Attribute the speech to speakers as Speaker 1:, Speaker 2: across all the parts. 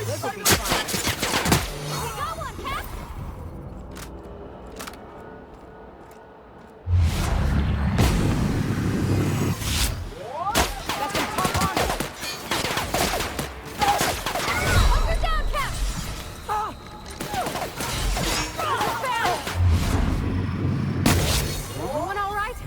Speaker 1: This'll be fun.
Speaker 2: We got one, Cap!
Speaker 1: That's some tough armor.
Speaker 2: Hunker down, Cap! Everyone all right?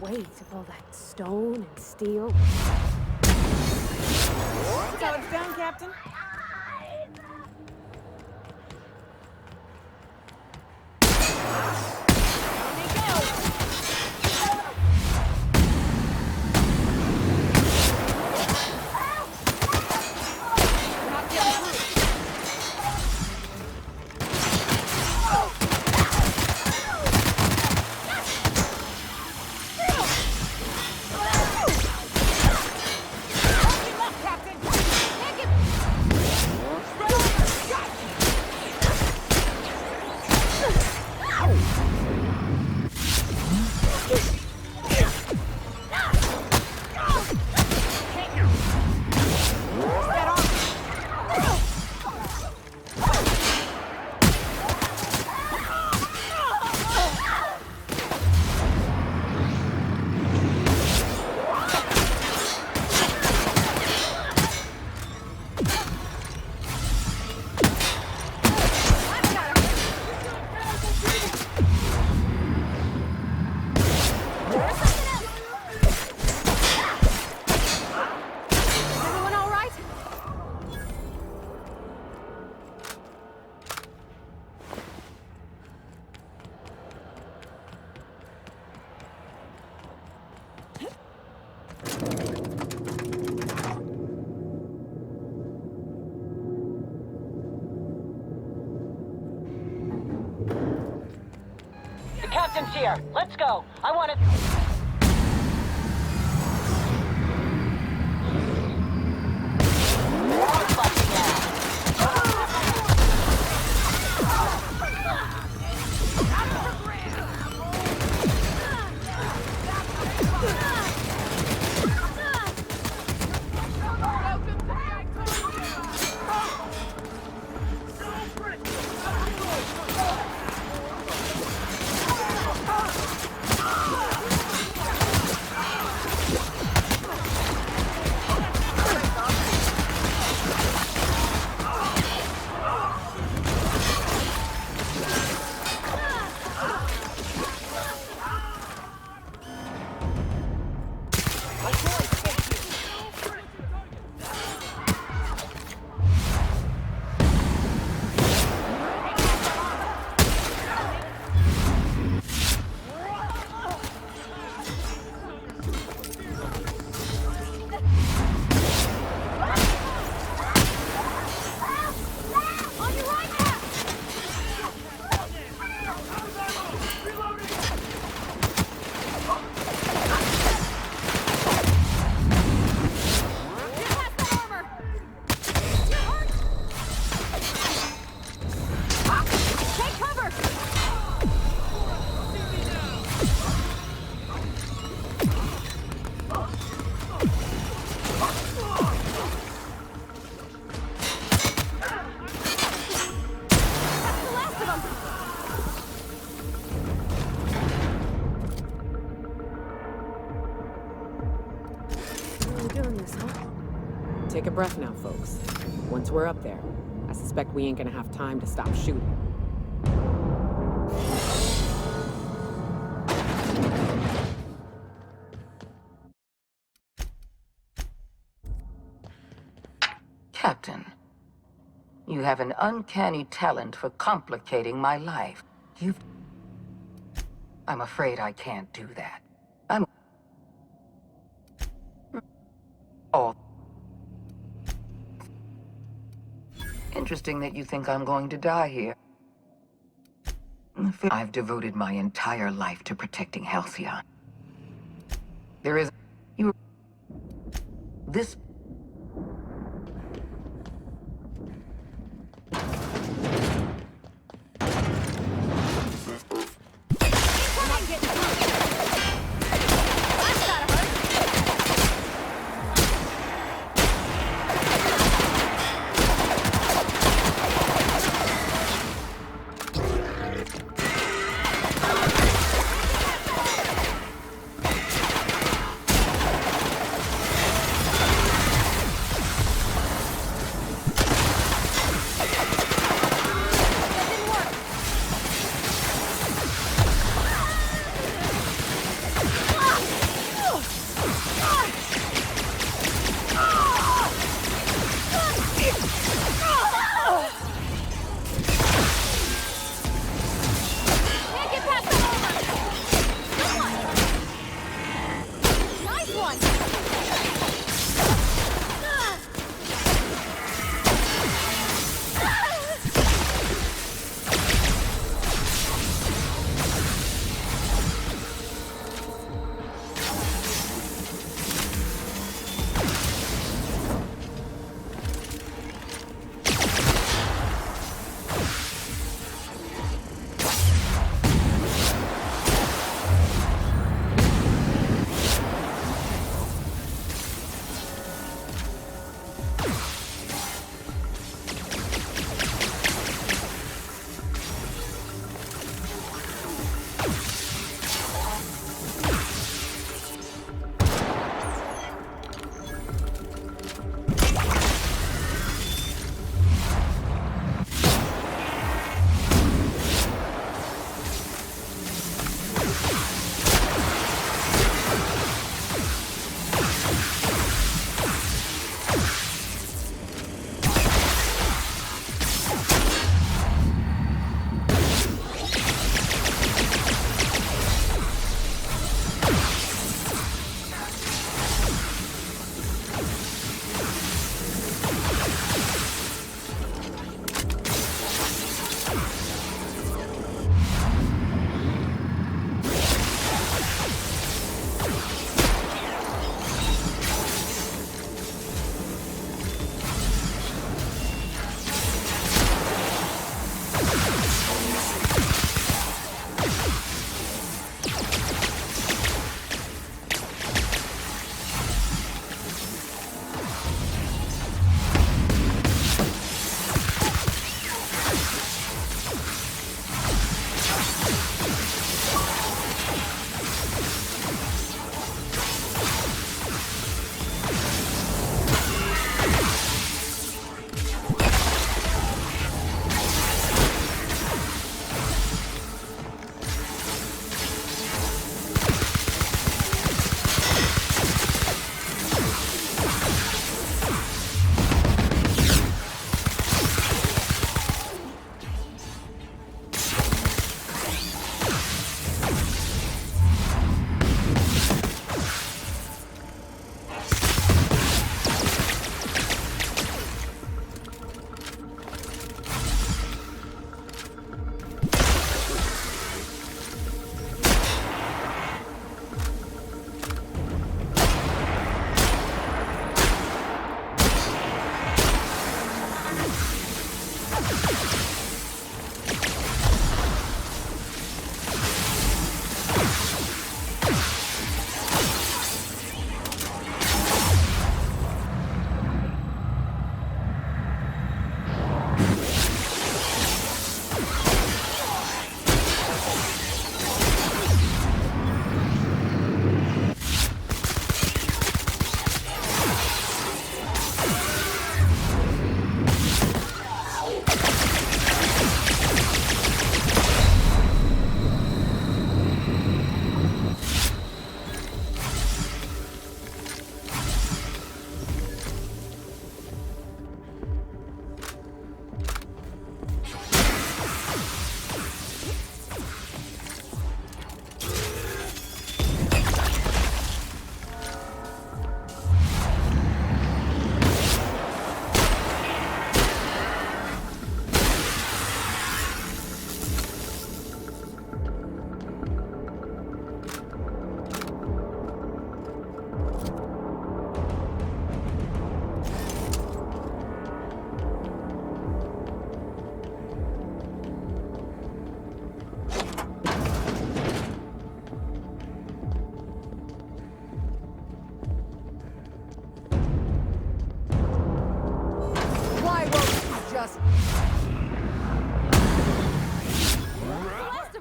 Speaker 2: Weight of all that stone and steel.
Speaker 1: That's how it's done, Captain.
Speaker 2: Captain! Take it!
Speaker 3: Captain's here. Let's go. I want to...
Speaker 1: Take a breath now, folks. Once we're up there, I suspect we ain't gonna have time to stop shooting.
Speaker 3: Captain, you have an uncanny talent for complicating my life. I'm afraid I can't do that. Oh. Interesting that you think I'm going to die here. I've devoted my entire life to protecting Halcyon. There is... This...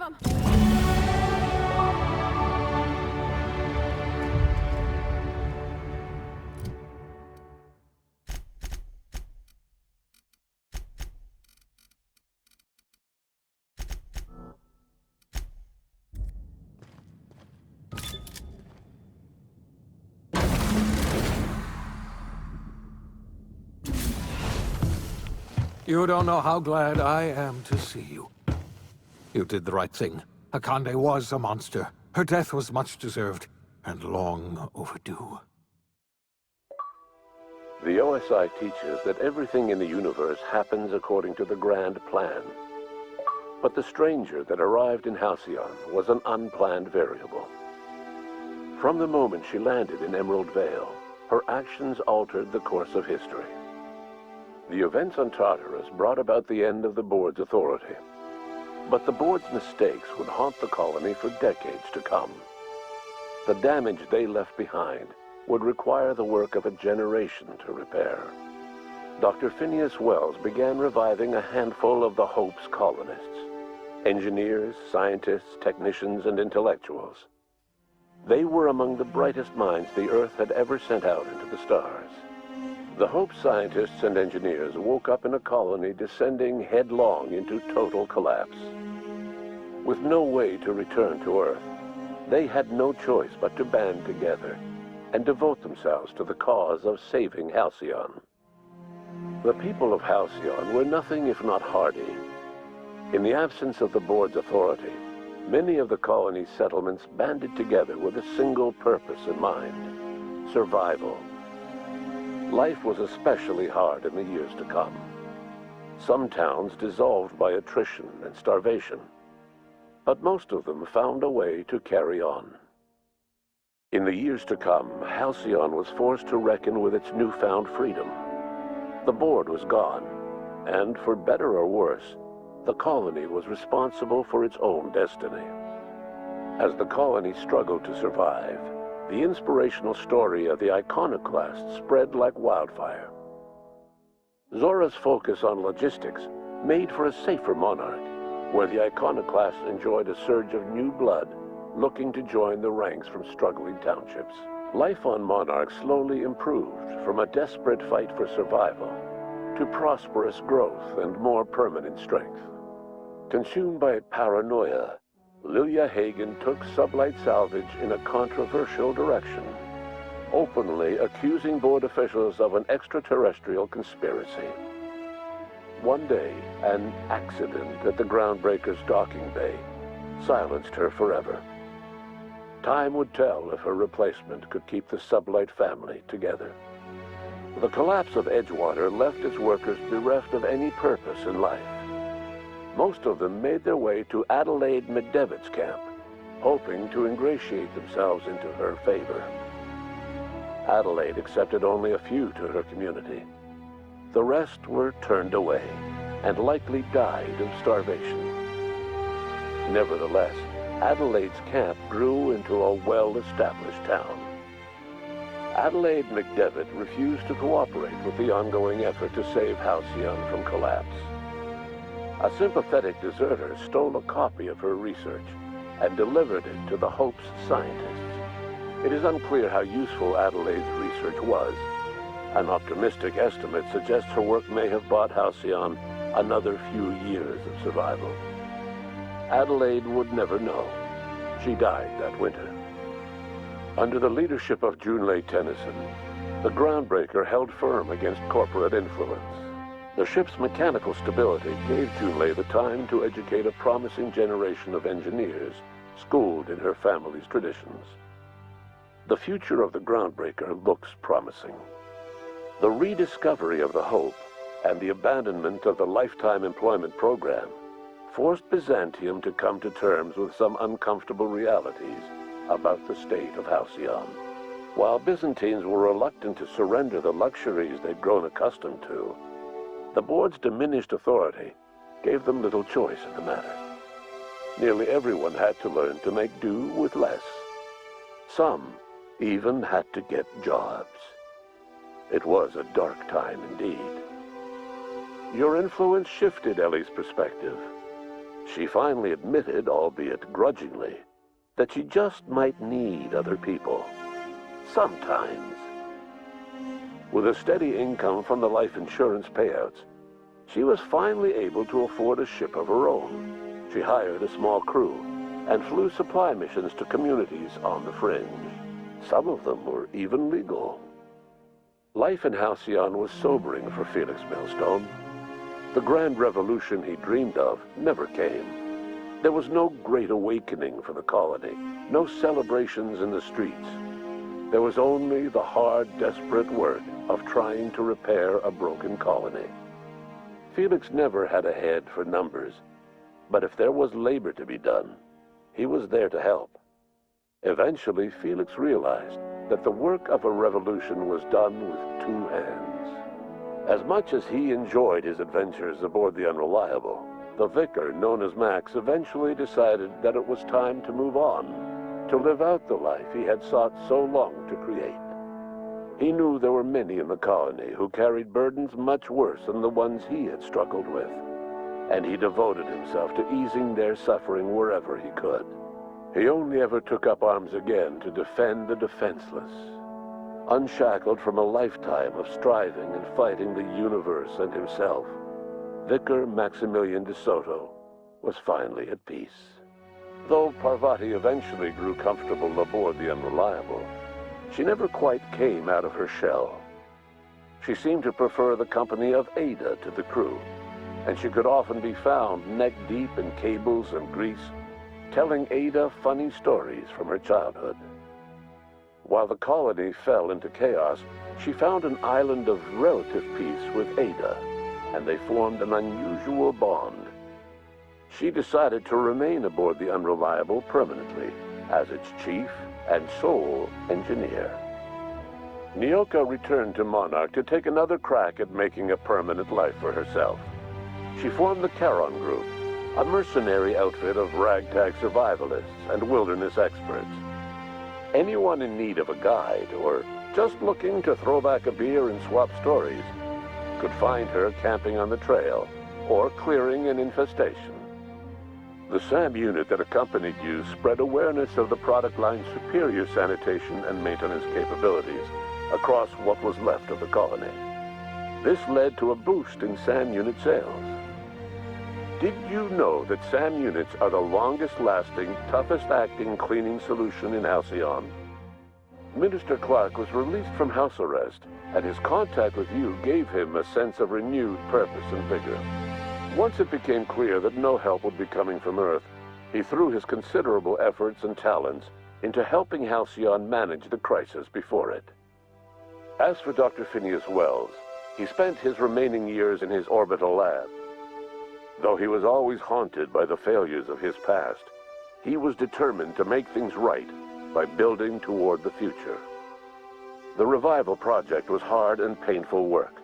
Speaker 2: them!
Speaker 4: You don't know how glad I am to see you. You did the right thing. Akande was a monster. Her death was much deserved, and long overdue.
Speaker 5: The OSI teaches that everything in the universe happens according to the grand plan. But the stranger that arrived in Halcyon was an unplanned variable. From the moment she landed in Emerald Vale, her actions altered the course of history. The events on Tartarus brought about the end of the board's authority. But the board's mistakes would haunt the colony for decades to come. The damage they left behind would require the work of a generation to repair. Dr. Phineas Wells began reviving a handful of the Hope's colonists. Engineers, scientists, technicians, and intellectuals. They were among the brightest minds the Earth had ever sent out into the stars. The Hope scientists and engineers woke up in a colony descending headlong into total collapse. With no way to return to Earth, they had no choice but to band together and devote themselves to the cause of saving Halcyon. The people of Halcyon were nothing if not hardy. In the absence of the board's authority, many of the colony's settlements banded together with a single purpose in mind: survival. Life was especially hard in the years to come. Some towns dissolved by attrition and starvation, but most of them found a way to carry on. In the years to come, Halcyon was forced to reckon with its newfound freedom. The board was gone, and for better or worse, the colony was responsible for its own destiny. As the colony struggled to survive, the inspirational story of the iconoclasts spread like wildfire. Zora's focus on logistics made for a safer monarch, where the iconoclasts enjoyed a surge of new blood looking to join the ranks from struggling townships. Life on Monarch slowly improved from a desperate fight for survival to prosperous growth and more permanent strength. Consumed by paranoia, Lilia Hagen took sublight salvage in a controversial direction, openly accusing board officials of an extraterrestrial conspiracy. One day, an accident at the Groundbreaker's docking bay silenced her forever. Time would tell if her replacement could keep the sublight family together. The collapse of Edgewater left its workers bereft of any purpose in life. Most of them made their way to Adelaide McDevitt's camp, hoping to ingratiate themselves into her favor. Adelaide accepted only a few to her community. The rest were turned away and likely died of starvation. Nevertheless, Adelaide's camp grew into a well-established town. Adelaide McDevitt refused to cooperate with the ongoing effort to save Halcyon from collapse. A sympathetic deserter stole a copy of her research and delivered it to the Hope's scientists. It is unclear how useful Adelaide's research was. An optimistic estimate suggests her work may have bought Halcyon another few years of survival. Adelaide would never know. She died that winter. Under the leadership of Junlei Tennyson, the Groundbreaker held firm against corporate influence. The ship's mechanical stability gave Junlei the time to educate a promising generation of engineers schooled in her family's traditions. The future of the Groundbreaker looks promising. The rediscovery of the Hope and the abandonment of the lifetime employment program forced Byzantium to come to terms with some uncomfortable realities about the state of Halcyon. While Byzantines were reluctant to surrender the luxuries they'd grown accustomed to, the board's diminished authority gave them little choice in the matter. Nearly everyone had to learn to make do with less. Some even had to get jobs. It was a dark time indeed. Your influence shifted Ellie's perspective. She finally admitted, albeit grudgingly, that she just might need other people. Sometimes. With a steady income from the life insurance payouts, she was finally able to afford a ship of her own. She hired a small crew and flew supply missions to communities on the fringe. Some of them were even legal. Life in Halcyon was sobering for Felix Millstone. The grand revolution he dreamed of never came. There was no great awakening for the colony, no celebrations in the streets. There was only the hard, desperate work of trying to repair a broken colony. Felix never had a head for numbers, but if there was labor to be done, he was there to help. Eventually, Felix realized that the work of a revolution was done with two hands. As much as he enjoyed his adventures aboard the Unreliable, the vicar, known as Max, eventually decided that it was time to move on, to live out the life he had sought so long to create. He knew there were many in the colony who carried burdens much worse than the ones he had struggled with, and he devoted himself to easing their suffering wherever he could. He only ever took up arms again to defend the defenseless. Unshackled from a lifetime of striving and fighting the universe and himself, Vicar Maximilian de Soto was finally at peace. Though Parvati eventually grew comfortable aboard the Unreliable, she never quite came out of her shell. She seemed to prefer the company of Ada to the crew, and she could often be found neck-deep in cables and grease, telling Ada funny stories from her childhood. While the colony fell into chaos, she found an island of relative peace with Ada, and they formed an unusual bond. She decided to remain aboard the Unreliable permanently as its chief and sole engineer. Nyoka returned to Monarch to take another crack at making a permanent life for herself. She formed the Charon Group, a mercenary outfit of ragtag survivalists and wilderness experts. Anyone in need of a guide or just looking to throw back a beer and swap stories could find her camping on the trail or clearing an infestation. The SAM unit that accompanied you spread awareness of the product line's superior sanitation and maintenance capabilities across what was left of the colony. This led to a boost in SAM unit sales. Did you know that SAM units are the longest-lasting, toughest-acting cleaning solution in Halcyon? Minister Clark was released from house arrest, and his contact with you gave him a sense of renewed purpose and vigor. Once it became clear that no help would be coming from Earth, he threw his considerable efforts and talents into helping Halcyon manage the crisis before it. As for Dr. Phineas Wells, he spent his remaining years in his orbital lab. Though he was always haunted by the failures of his past, he was determined to make things right by building toward the future. The revival project was hard and painful work,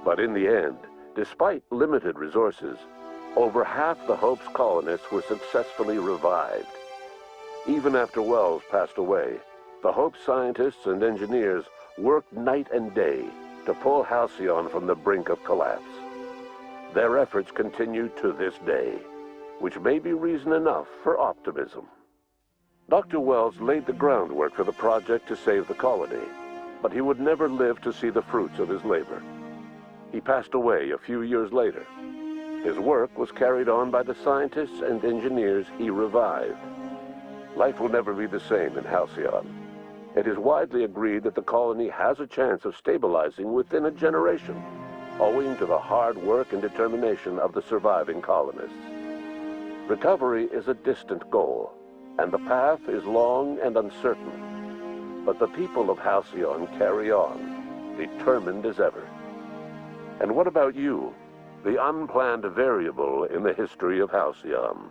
Speaker 5: but in the end, despite limited resources, over half the Hope's colonists were successfully revived. Even after Wells passed away, the Hope scientists and engineers worked night and day to pull Halcyon from the brink of collapse. Their efforts continue to this day, which may be reason enough for optimism. Dr. Wells laid the groundwork for the project to save the colony, but he would never live to see the fruits of his labor. He passed away a few years later. His work was carried on by the scientists and engineers he revived. Life will never be the same in Halcyon. It is widely agreed that the colony has a chance of stabilizing within a generation, owing to the hard work and determination of the surviving colonists. Recovery is a distant goal, and the path is long and uncertain. But the people of Halcyon carry on, determined as ever. And what about you, the unplanned variable in the history of Halcyon?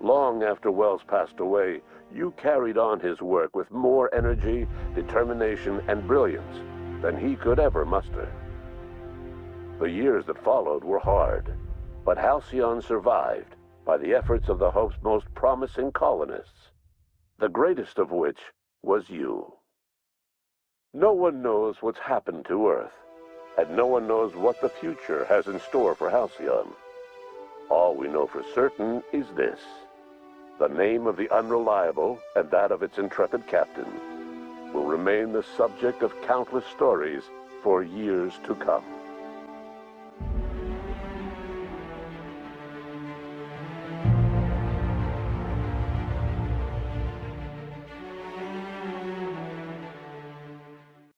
Speaker 5: Long after Wells passed away, you carried on his work with more energy, determination, and brilliance than he could ever muster. The years that followed were hard, but Halcyon survived by the efforts of the Hope's most promising colonists, the greatest of which was you. No one knows what's happened to Earth, and no one knows what the future has in store for Halcyon. All we know for certain is this: the name of the Unreliable and that of its intrepid captain will remain the subject of countless stories for years to come.